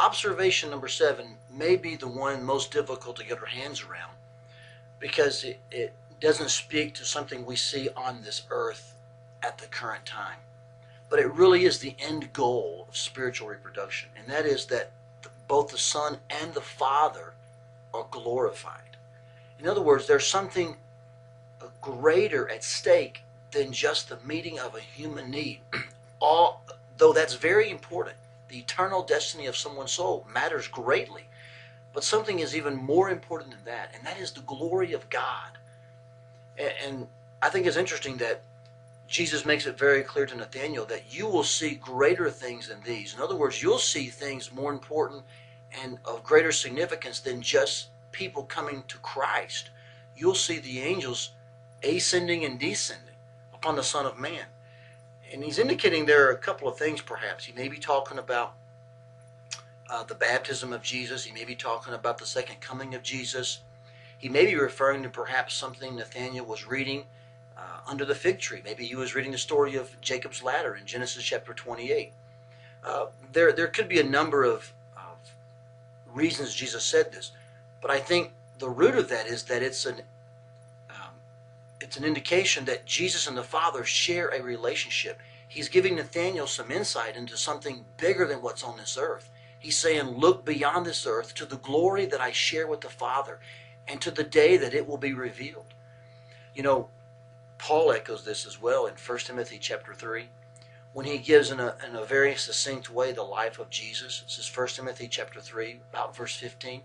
observation number 7 may be the one most difficult to get our hands around because it doesn't speak to something we see on this earth at the current time. But it really is the end goal of spiritual reproduction, and that is that both the Son and the Father are glorified. In other words, there's something greater at stake than just the meeting of a human need. Though that's very important, the eternal destiny of someone's soul matters greatly. But something is even more important than that, and that is the glory of God. And I think it's interesting that Jesus makes it very clear to Nathanael that you will see greater things than these. In other words, you'll see things more important and of greater significance than just people coming to Christ. You'll see the angels ascending and descending upon the Son of Man. And he's indicating there are a couple of things perhaps. He may be talking about the baptism of Jesus. He may be talking about the second coming of Jesus. He may be referring to perhaps something Nathanael was reading under the fig tree. Maybe he was reading the story of Jacob's ladder in Genesis chapter 28. There could be a number of reasons Jesus said this, but I think the root of that is that it's an indication that Jesus and the Father share a relationship. He's giving Nathanael some insight into something bigger than what's on this earth. He's saying, look beyond this earth to the glory that I share with the Father and to the day that it will be revealed. You know, Paul echoes this as well in 1 Timothy chapter 3 when he gives in a very succinct way the life of Jesus. This is 1 Timothy chapter 3, about verse 15.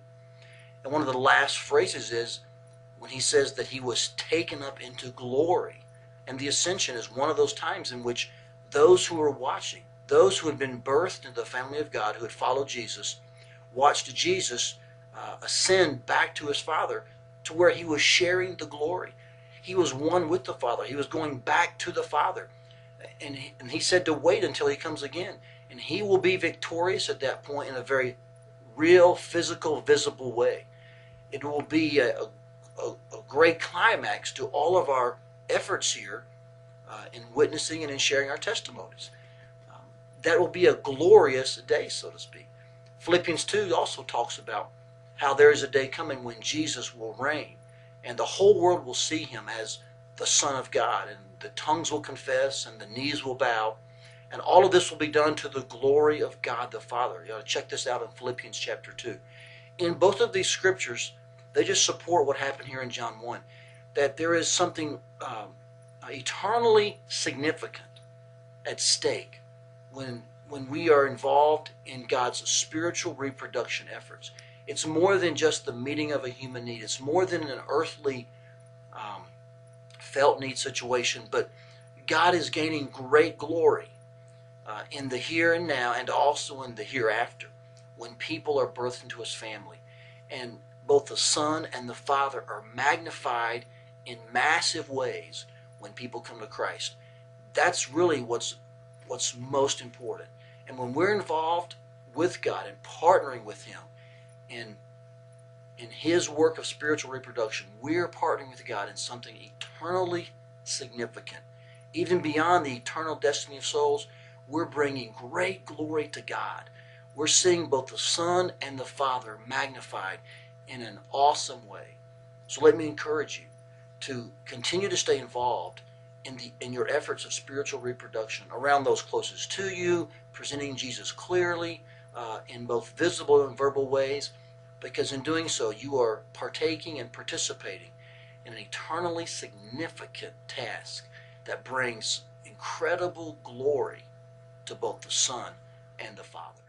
And one of the last phrases is when he says that he was taken up into glory. And the ascension is one of those times in which those who were watching, those who had been birthed into the family of God, who had followed Jesus, watched Jesus ascend back to his Father to where he was sharing the glory. He was one with the Father. He was going back to the Father. And he said to wait until he comes again. And he will be victorious at that point in a very real, physical, visible way. It will be a great climax to all of our efforts here in witnessing and in sharing our testimonies. That will be a glorious day, so to speak. Philippians 2 also talks about how there is a day coming when Jesus will reign and the whole world will see him as the Son of God, and the tongues will confess and the knees will bow, and all of this will be done to the glory of God the Father. You ought to check this out in Philippians chapter 2. In both of these scriptures, they just support what happened here in John 1, that there is something eternally significant at stake when we are involved in God's spiritual reproduction efforts. It's more than just the meeting of a human need. It's more than an earthly felt need situation, but God is gaining great glory in the here and now and also in the hereafter when people are birthed into his family. And both the Son and the Father are magnified in massive ways when people come to Christ. That's really what's most important. And when we're involved with God and partnering with him in his work of spiritual reproduction, we're partnering with God in something eternally significant. Even beyond the eternal destiny of souls, we're bringing great glory to God. We're seeing both the Son and the Father magnified in an awesome way. So let me encourage you to continue to stay involved in your efforts of spiritual reproduction around those closest to you, presenting Jesus clearly in both visible and verbal ways, because in doing so you are partaking and participating in an eternally significant task that brings incredible glory to both the Son and the Father.